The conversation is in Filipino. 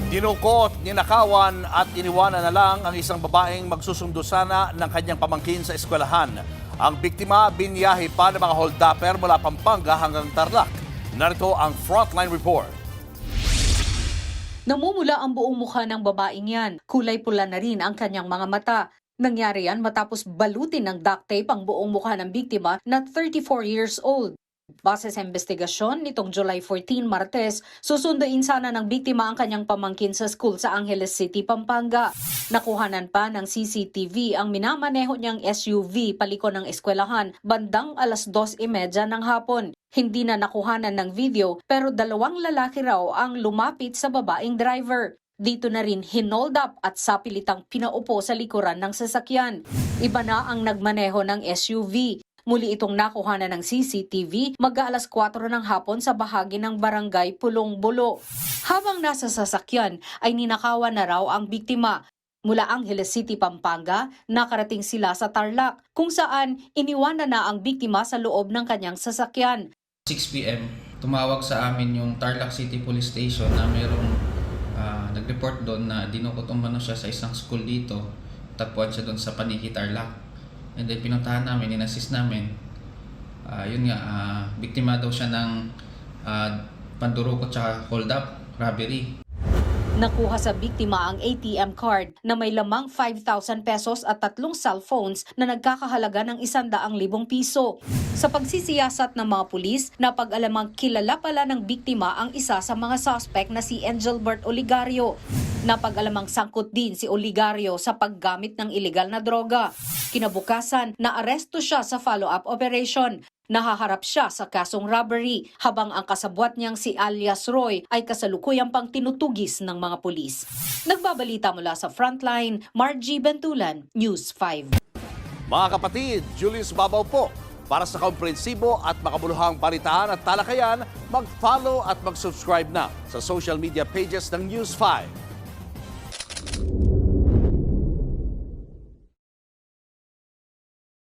Dinukot, ninakawan at iniwanan na lang ang isang babaeng magsusundo sana ng kanyang pamangkin sa eskwelahan. Ang biktima binyahe pa ng mga holdupper mula Pampanga hanggang Tarlac. Narito ang Frontline Report. Namumula ang buong mukha ng babaeng yan. Kulay pula na rin ang kanyang mga mata. Nangyari yan matapos balutin ng duct tape ang buong mukha ng biktima na 34 years old. Base sa investigasyon, nitong July 14, Martes, susunduin sana ng biktima ang kanyang pamangkin sa school sa Angeles City, Pampanga. Nakuhanan pa ng CCTV ang minamaneho niyang SUV paliko ng eskwelahan bandang alas 2:30 ng hapon. Hindi na nakuhanan ng video pero dalawang lalaki raw ang lumapit sa babaeng driver. Dito na rin hinold up at sapilitang pinaupo sa likuran ng sasakyan. Iba na ang nagmaneho ng SUV. Muli itong nakuhanan ng CCTV mag-aalas 4 ng hapon sa bahagi ng barangay Pulong Bulo. Habang nasa sasakyan ay ninakawan na raw ang biktima. Mula Angeles City, Pampanga, nakarating sila sa Tarlac kung saan iniwanan na ang biktima sa loob ng kanyang sasakyan. 6 p.m. tumawag sa amin yung Tarlac City Police Station na mayroong nag-report doon na dinukot umano siya sa isang school dito. Tagpuan siya doon sa Paniki, Tarlac. And then pinuntahan namin, in-assist namin. Biktima daw siya ng pandurukot at hold up, robbery. Nakuha sa biktima ang ATM card na may lamang 5,000 pesos at 3 cellphones na nagkakahalaga ng 100,000 piso. Sa pagsisiyasat ng mga pulis, napag-alamang kilala pala ng biktima ang isa sa mga suspect na si Engelbert Oligario. Napag-alamang sangkot din si Oligario sa paggamit ng ilegal na droga. Kinabukasan, naaresto siya sa follow-up operation. Nahaharap siya sa kasong robbery habang ang kasabwat niyang si alias Roy ay kasalukuyang pang tinutugis ng mga pulis. Nagbabalita mula sa Frontline, Margie Bentulan, News 5. Mga kapatid, Julius Babaw po. Para sa komprehensibo at makabuluhang balitaan at talakayan, mag-follow at mag-subscribe na sa social media pages ng News 5.